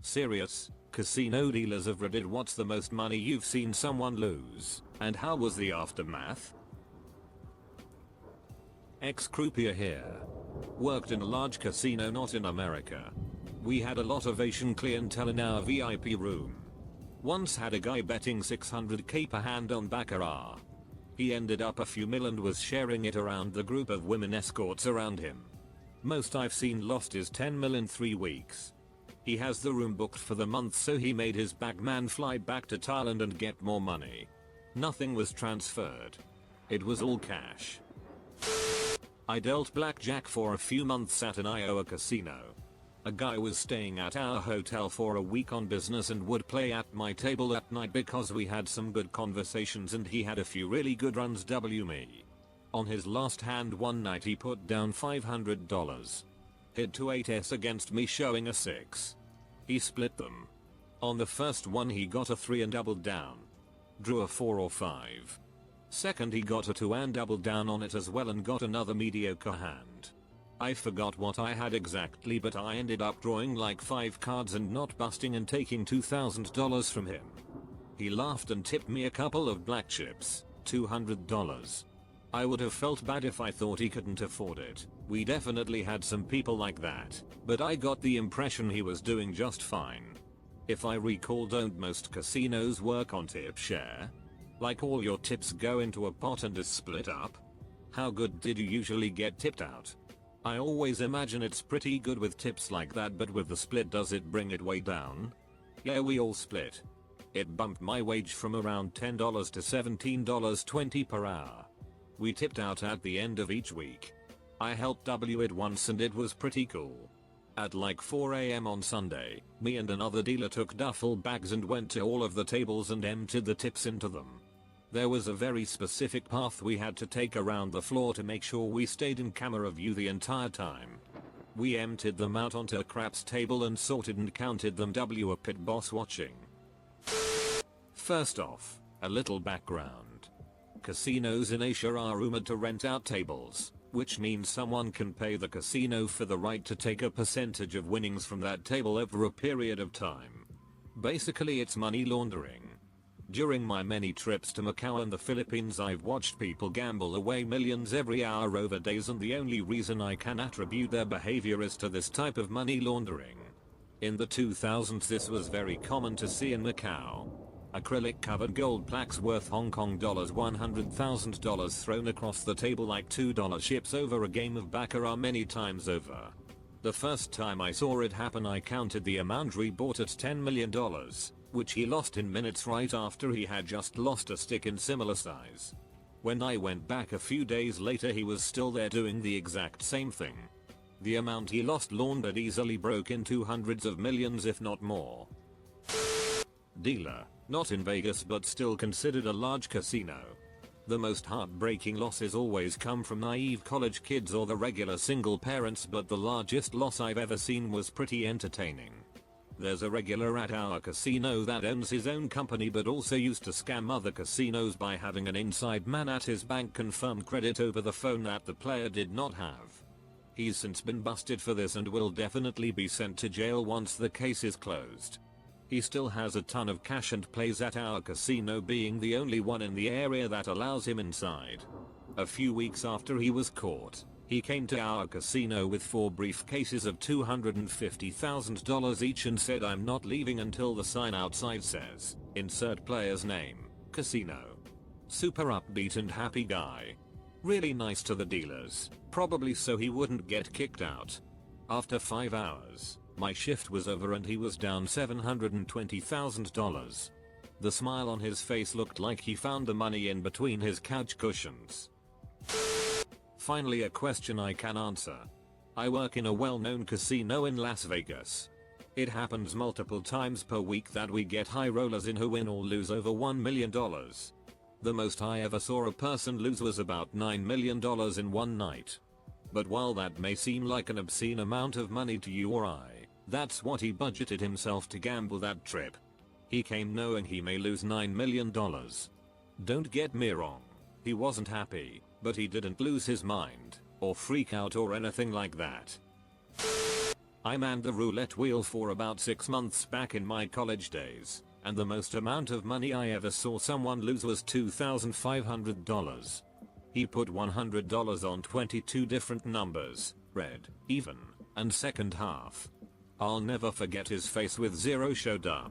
Serious? Casino dealers of Reddit, what's the most money you've seen someone lose? And how was the aftermath? Ex-croupier here. Worked in a large casino not in America. We had a lot of Asian clientele in our VIP room. Once had a guy betting 600k per hand on baccarat. He ended up a few mil and was sharing it around the group of women escorts around him. Most I've seen lost is 10 mil in 3 weeks. He has the room booked for the month, so he made his bagman fly back to Thailand and get more money. Nothing was transferred. It was all cash. I dealt blackjack for a few months at an Iowa casino. A guy was staying at our hotel for a week on business and would play at my table at night because we had some good conversations and he had a few really good runs. Me. On his last hand one night he put down $500. Hit 2 8s against me showing a 6. He split them. On the first one he got a 3 and doubled down. Drew a 4 or 5. Second he got a 2 and doubled down on it as well and got another mediocre hand. I forgot what I had exactly, but I ended up drawing like 5 cards and not busting and taking $2,000 from him. He laughed and tipped me a couple of black chips, $200. I would have felt bad if I thought he couldn't afford it. We definitely had some people like that, but I got the impression he was doing just fine. If I recall, don't most casinos work on tip share? Like all your tips go into a pot and is split up? How good did you usually get tipped out? I always imagine it's pretty good with tips like that, but with the split does it bring it way down? Yeah, we all split. It bumped my wage from around $10 to $17.20 per hour. We tipped out at the end of each week. I helped W it once and it was pretty cool. At like 4 AM on Sunday, me and another dealer took duffel bags and went to all of the tables and emptied the tips into them. There was a very specific path we had to take around the floor to make sure we stayed in camera view the entire time. We emptied them out onto a craps table and sorted and counted them. A pit boss watching. First off, a little background. Casinos in Asia are rumored to rent out tables, which means someone can pay the casino for the right to take a percentage of winnings from that table over a period of time. Basically it's money laundering. During my many trips to Macau and the Philippines, I've watched people gamble away millions every hour over days, and the only reason I can attribute their behavior is to this type of money laundering. In the 2000s this was very common to see in Macau. Acrylic covered gold plaques worth Hong Kong dollars $100,000 thrown across the table like $2 chips over a game of baccarat many times over. The first time I saw it happen I counted the amount Ree bought at $10 million, which he lost in minutes right after he had just lost a stick in similar size. When I went back a few days later he was still there doing the exact same thing. The amount he lost laundered easily broke into hundreds of millions if not more. Dealer, not in Vegas but still considered a large casino. The most heartbreaking losses always come from naive college kids or the regular single parents, but the largest loss I've ever seen was pretty entertaining. There's a regular at our casino that owns his own company but also used to scam other casinos by having an inside man at his bank confirm credit over the phone that the player did not have. He's since been busted for this and will definitely be sent to jail once the case is closed. He still has a ton of cash and plays at our casino, being the only one in the area that allows him inside. A few weeks after he was caught, he came to our casino with 4 briefcases of $250,000 each and said, "I'm not leaving until the sign outside says, insert player's name, casino." Super upbeat and happy guy. Really nice to the dealers, probably so he wouldn't get kicked out. After 5 hours, my shift was over and he was down $720,000. The smile on his face looked like he found the money in between his couch cushions. Finally, a question I can answer. I work in a well-known casino in Las Vegas. It happens multiple times per week that we get high rollers in who win or lose over $1 million. The most I ever saw a person lose was about $9 million in one night. But while that may seem like an obscene amount of money to you or I, that's what he budgeted himself to gamble that trip. He came knowing he may lose $9 million. Don't get me wrong, he wasn't happy, but he didn't lose his mind, or freak out or anything like that. I manned the roulette wheel for about 6 months back in my college days, and the most amount of money I ever saw someone lose was $2,500. He put $100 on 22 different numbers, red, even, and second half. I'll never forget his face with zero showed up.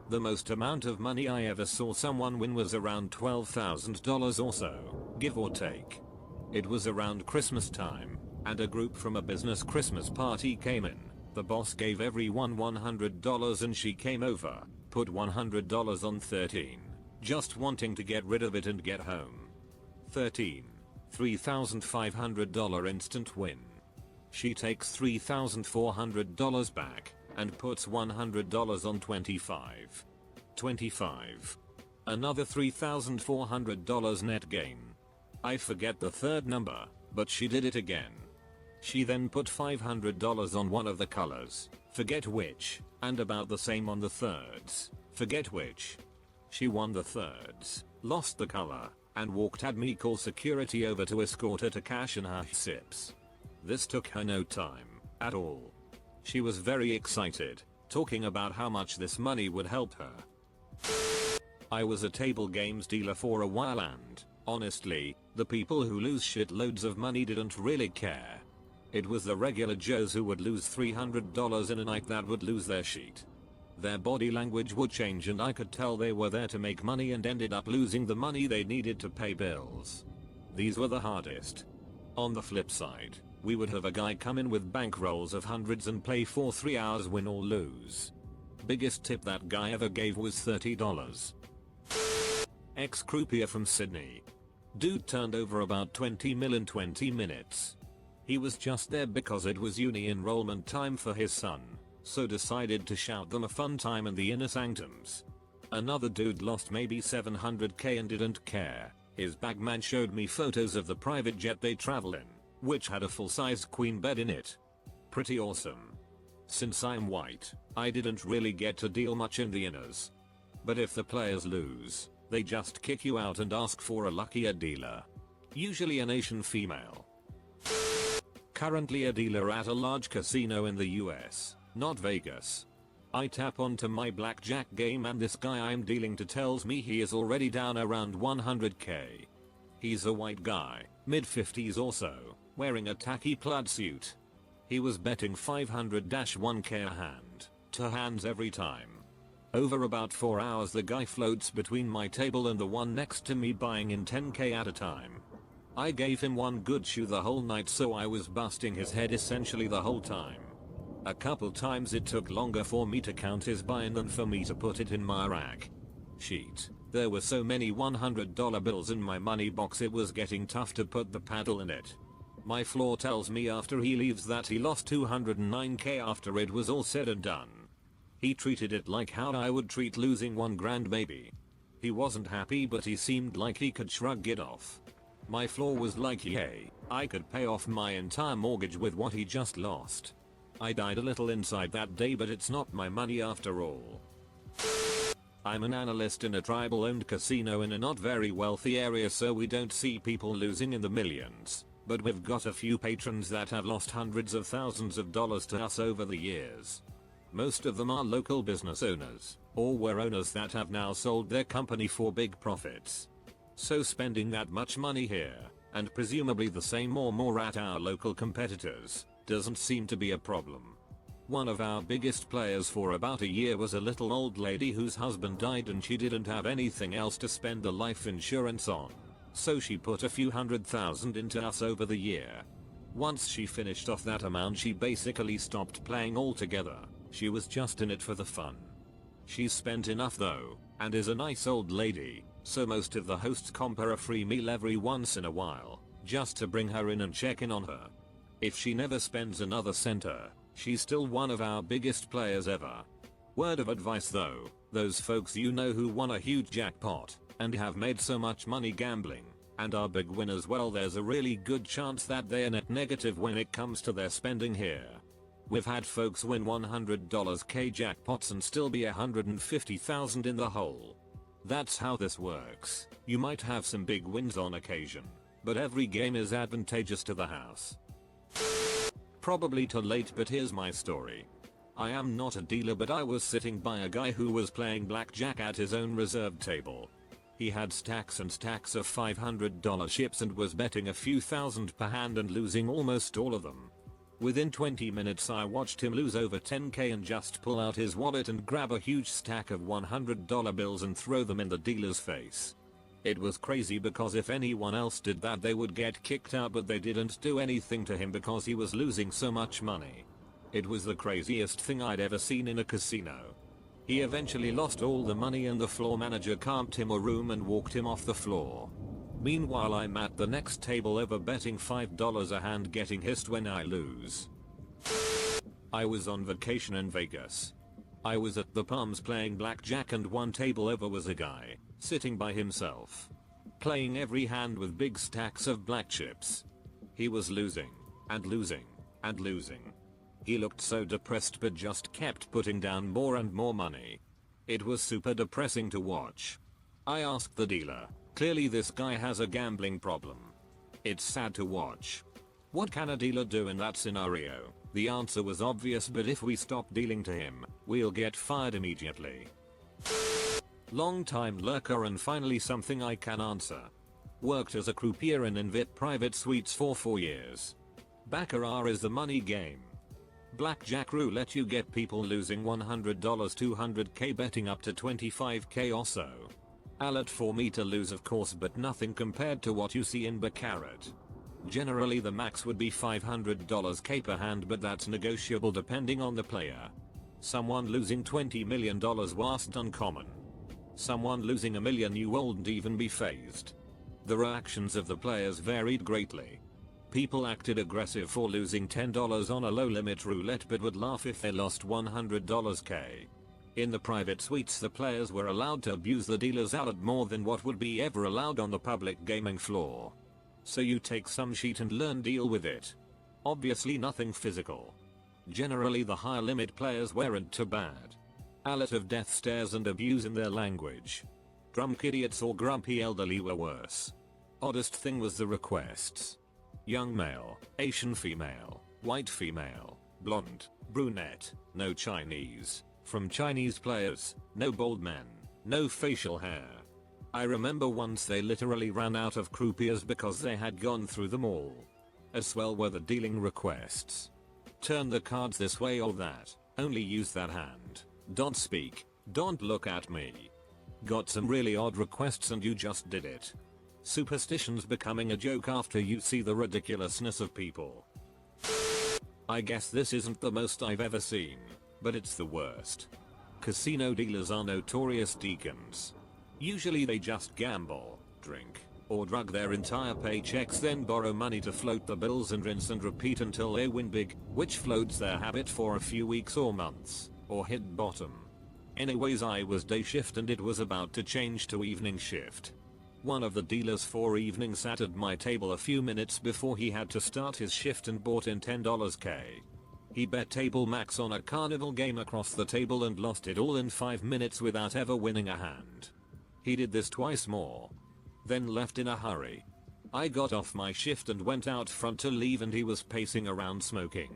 The most amount of money I ever saw someone win was around $12,000 or so, give or take. It was around Christmas time, and a group from a business Christmas party came in. The boss gave everyone $100 and she came over, put $100 on 13, just wanting to get rid of it and get home. 13. $3,500 instant win. She takes $3,400 back and puts $100 on 25. 25. Another $3,400 net gain. I forget the third number, but she did it again. She then put $500 on one of the colors, forget which, and about the same on the thirds, forget which. She won the thirds, lost the color, and walked had me call security over to escort her to cash in her sips. This took her no time at all. She was very excited, talking about how much this money would help her. I was a table games dealer for a while and, honestly, the people who lose shitloads of money didn't really care. It was the regular Joes who would lose $300 in a night that would lose their sheet. Their body language would change and I could tell they were there to make money and ended up losing the money they needed to pay bills. These were the hardest. On the flip side, we would have a guy come in with bankrolls of hundreds and play for 3 hours win or lose. Biggest tip that guy ever gave was $30. Ex-croupier from Sydney. Dude turned over about 20 mil in 20 minutes. He was just there because it was uni enrollment time for his son, so decided to shout them a fun time in the inner sanctums. Another dude lost maybe $700k and didn't care. His bagman showed me photos of the private jet they travel in, which had a full-sized queen bed in it. Pretty awesome. Since I'm white, I didn't really get to deal much in the inners. But if the players lose, they just kick you out and ask for a luckier dealer. Usually an Asian female. Currently a dealer at a large casino in the US, not Vegas. I tap onto my blackjack game and this guy I'm dealing to tells me he is already down around 100k. He's a white guy, mid-50s or so, wearing a tacky plaid suit. He was betting 500-1k a hand, to hands every time. Over about 4 hours the guy floats between my table and the one next to me buying in 10k at a time. I gave him one good shoe the whole night so I was busting his head essentially the whole time. A couple times it took longer for me to count his buy-in than for me to put it in my rack sheet. There were so many $100 bills in my money box it was getting tough to put the paddle in it. My floor tells me after he leaves that he lost 209k after it was all said and done. He treated it like how I would treat losing $1,000 maybe. He wasn't happy but he seemed like he could shrug it off. My floor was like yay, I could pay off my entire mortgage with what he just lost. I died a little inside that day but it's not my money after all. I'm an analyst in a tribal owned casino in a not very wealthy area so we don't see people losing in the millions, but we've got a few patrons that have lost hundreds of thousands of dollars to us over the years. Most of them are local business owners, or were owners that have now sold their company for big profits. So spending that much money here, and presumably the same or more at our local competitors, doesn't seem to be a problem. One of our biggest players for about a year was a little old lady whose husband died and she didn't have anything else to spend the life insurance on. So she put a few $100,000 into us over the year. Once she finished off that amount she basically stopped playing altogether. She was just in it for the fun. She's spent enough though, and is a nice old lady, so most of the hosts comp her a free meal every once in a while, just to bring her in and check in on her. If she never spends another center, she's still one of our biggest players ever. Word of advice though, those folks you know who won a huge jackpot, and have made so much money gambling, and are big winners, well there's a really good chance that they're net negative when it comes to their spending here. We've had folks win $100k jackpots and still be $150,000 in the hole. That's how this works. You might have some big wins on occasion, but every game is advantageous to the house. Probably too late, but here's my story. I am not a dealer, but I was sitting by a guy who was playing blackjack at his own reserved table. He had stacks and stacks of $500 chips and was betting a few thousand per hand and losing almost all of them. Within 20 minutes I watched him lose over 10k and just pull out his wallet and grab a huge stack of $100 bills and throw them in the dealer's face. It was crazy because if anyone else did that they would get kicked out, but they didn't do anything to him because he was losing so much money. It was the craziest thing I'd ever seen in a casino. He eventually lost all the money and the floor manager camped him a room and walked him off the floor. Meanwhile I'm at the next table over betting $5 a hand, getting hissed when I lose. I was on vacation in Vegas. I was at the Palms playing blackjack and one table over was a guy, sitting by himself. Playing every hand with big stacks of black chips. He was losing, and losing, and losing. He looked so depressed but just kept putting down more and more money. It was super depressing to watch. I asked the dealer, clearly this guy has a gambling problem. It's sad to watch. What can a dealer do in that scenario? The answer was obvious, but if we stop dealing to him, we'll get fired immediately. Long time lurker and finally something I can answer. Worked as a croupier in Invit private suites for 4 years. Baccarat is the money game. Blackjack roulette, you get people losing $100, 200k, betting up to 25k or so. A lot for me to lose of course, but nothing compared to what you see in baccarat. Generally the max would be $500k per hand, but that's negotiable depending on the player. Someone losing $20 million wasn't uncommon. Someone losing $1 million you wouldn't even be fazed. The reactions of the players varied greatly. People acted aggressive for losing $10 on a low limit roulette but would laugh if they lost $100k. In the private suites the players were allowed to abuse the dealers out at more than what would be ever allowed on the public gaming floor. So you take some shit and learn deal with it. Obviously nothing physical. Generally the higher limit players weren't too bad. A lot of death stares and abuse in their language. Drunk idiots or grumpy elderly were worse. Oddest thing was the requests. Young male, Asian female, white female, blonde, brunette, no Chinese. From Chinese players, no bald men, no facial hair. I remember once they literally ran out of croupiers because they had gone through them all. As well were the dealing requests. Turn the cards this way or that, only use that hand, don't speak, don't look at me. Got some really odd requests and you just did it. Superstitions becoming a joke after you see the ridiculousness of people. I guess this isn't the most I've ever seen, but it's the worst. Casino dealers are notorious deacons. Usually they just gamble, drink, or drug their entire paychecks, then borrow money to float the bills and rinse and repeat until they win big, which floats their habit for a few weeks or months, or hit bottom. Anyways, I was day shift and it was about to change to evening shift. One of the dealers for evening sat at my table a few minutes before he had to start his shift and bought in $10k. He bet table max on a carnival game across the table and lost it all in 5 minutes without ever winning a hand. He did this twice more. Then left in a hurry. I got off my shift and went out front to leave and he was pacing around smoking.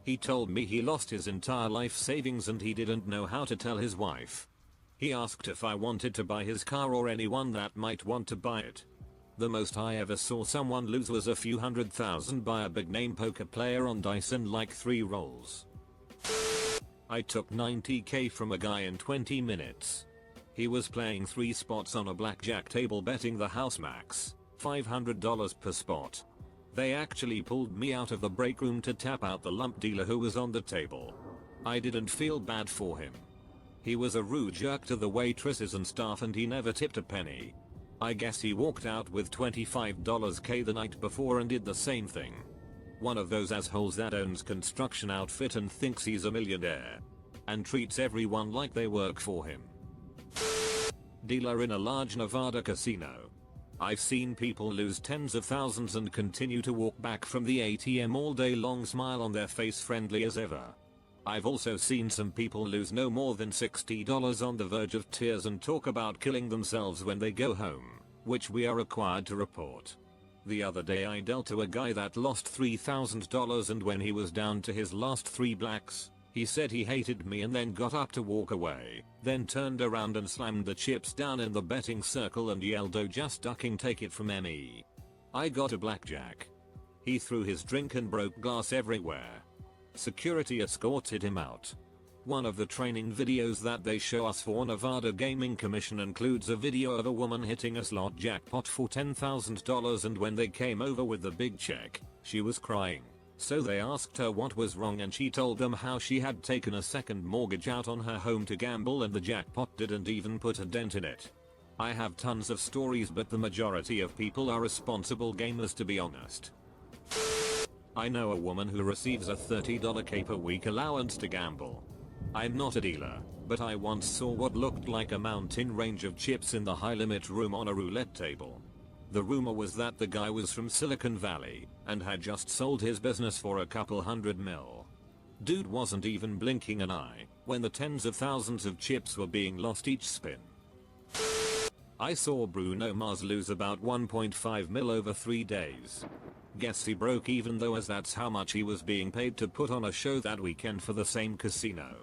He told me he lost his entire life savings and he didn't know how to tell his wife. He asked if I wanted to buy his car or anyone that might want to buy it. The most I ever saw someone lose was a few $100,000 by a big name poker player on dice in like 3 rolls. I took $90k from a guy in 20 minutes. He was playing 3 spots on a blackjack table betting the house max, $500 per spot. They actually pulled me out of the break room to tap out the lump dealer who was on the table. I didn't feel bad for him. He was a rude jerk to the waitresses and staff and he never tipped a penny. I guess he walked out with $25k the night before and did the same thing. One of those assholes that owns construction outfit and thinks he's a millionaire. And treats everyone like they work for him. Dealer in a large Nevada casino. I've seen people lose tens of thousands and continue to walk back from the ATM all day long, smile on their face, friendly as ever. I've also seen some people lose no more than $60 on the verge of tears and talk about killing themselves when they go home, which we are required to report. The other day I dealt to a guy that lost $3,000 and when he was down to his last 3 blacks, he said he hated me and then got up to walk away, then turned around and slammed the chips down in the betting circle and yelled, "Oh, just ducking, take it from me." I got a blackjack. He threw his drink and broke glass everywhere. Security escorted him out. One of the training videos that they show us for Nevada Gaming Commission includes a video of a woman hitting a slot jackpot for $10,000 and when they came over with the big check, she was crying. So they asked her what was wrong and she told them how she had taken a second mortgage out on her home to gamble and the jackpot didn't even put a dent in it. I have tons of stories but the majority of people are responsible gamers, to be honest. I know a woman who receives a $30K per week allowance to gamble. I'm not a dealer, but I once saw what looked like a mountain range of chips in the high limit room on a roulette table. The rumor was that the guy was from Silicon Valley and had just sold his business for a couple $100 million. Dude wasn't even blinking an eye when the tens of thousands of chips were being lost each spin. I saw Bruno Mars lose about 1.5 mil over 3 days. Guess he broke even though, as that's how much he was being paid to put on a show that weekend for the same casino.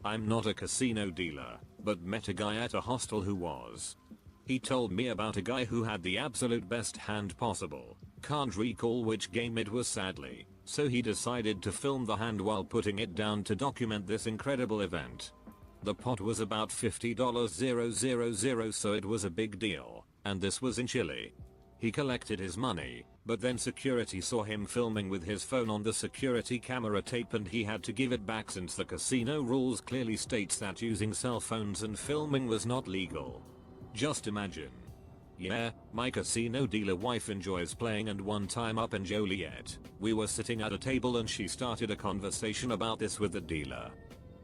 I'm not a casino dealer, but met a guy at a hostel who was. He told me about a guy who had the absolute best hand possible. Can't recall which game it was sadly, so he decided to film the hand while putting it down to document this incredible event. The pot was about $50,000, so it was a big deal, and this was in Chile. He collected his money, but then security saw him filming with his phone on the security camera tape and he had to give it back since the casino rules clearly states that using cell phones and filming was not legal. Just imagine. Yeah, my casino dealer wife enjoys playing, and one time up in Joliet, we were sitting at a table and she started a conversation about this with the dealer.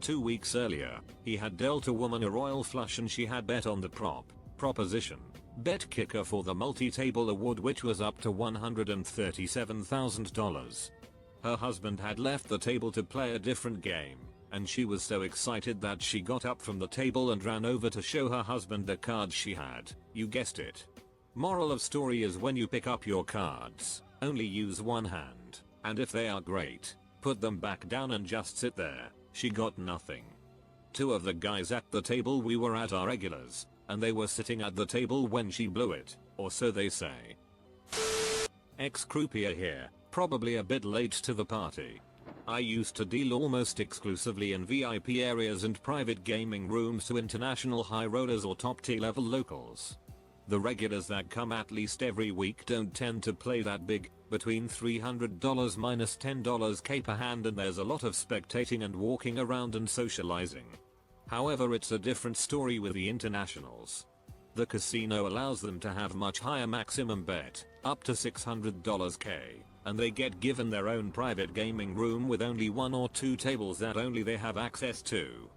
2 weeks earlier, he had dealt a woman a royal flush and she had bet on the proposition bet kicker for the multi-table award, which was up to $137,000. Her husband had left the table to play a different game, and she was so excited that she got up from the table and ran over to show her husband the cards she had. You guessed it. Moral of story is, when you pick up your cards, only use one hand, and if they are great, put them back down and just sit there. She got nothing. 2 of the guys at the table we were at are regulars, and they were sitting at the table when she blew it, or so they say. Ex-croupier here, probably a bit late to the party. I used to deal almost exclusively in VIP areas and private gaming rooms to international high rollers or top tier level locals. The regulars that come at least every week don't tend to play that big, between $300 minus $10K per hand, and there's a lot of spectating and walking around and socializing. However, it's a different story with the internationals. The casino allows them to have much higher maximum bet, up to $600K, and they get given their own private gaming room with only 1 or 2 tables that only they have access to.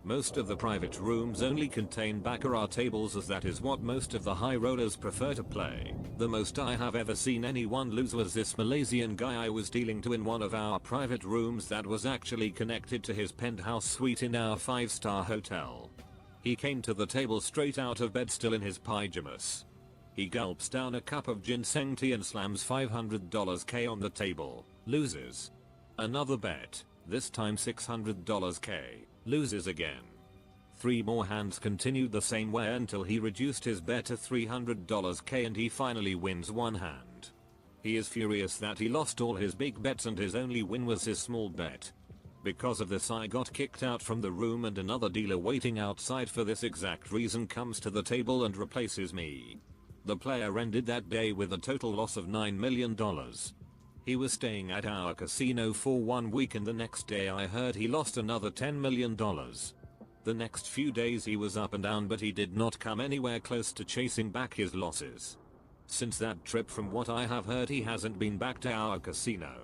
Most of the private rooms only contain baccarat tables, as that is what most of the high rollers prefer to play. The most I have ever seen anyone lose was this Malaysian guy I was dealing to in one of our private rooms that was actually connected to his penthouse suite in our 5-star hotel. He came to the table straight out of bed, still in his pyjamas. He gulps down a cup of ginseng tea and slams $500K on the table, loses. Another bet, this time $600K, loses again. 3 more hands continued the same way until he reduced his bet to $300K and he finally wins 1 hand. He is furious that he lost all his big bets and his only win was his small bet. Because of this, I got kicked out from the room, and another dealer waiting outside for this exact reason comes to the table and replaces me. The player ended that day with a total loss of $9 million. He was staying at our casino for 1 week, and the next day I heard he lost another $10 million. The next few days he was up and down, but he did not come anywhere close to chasing back his losses. Since that trip, from what I have heard, he hasn't been back to our casino.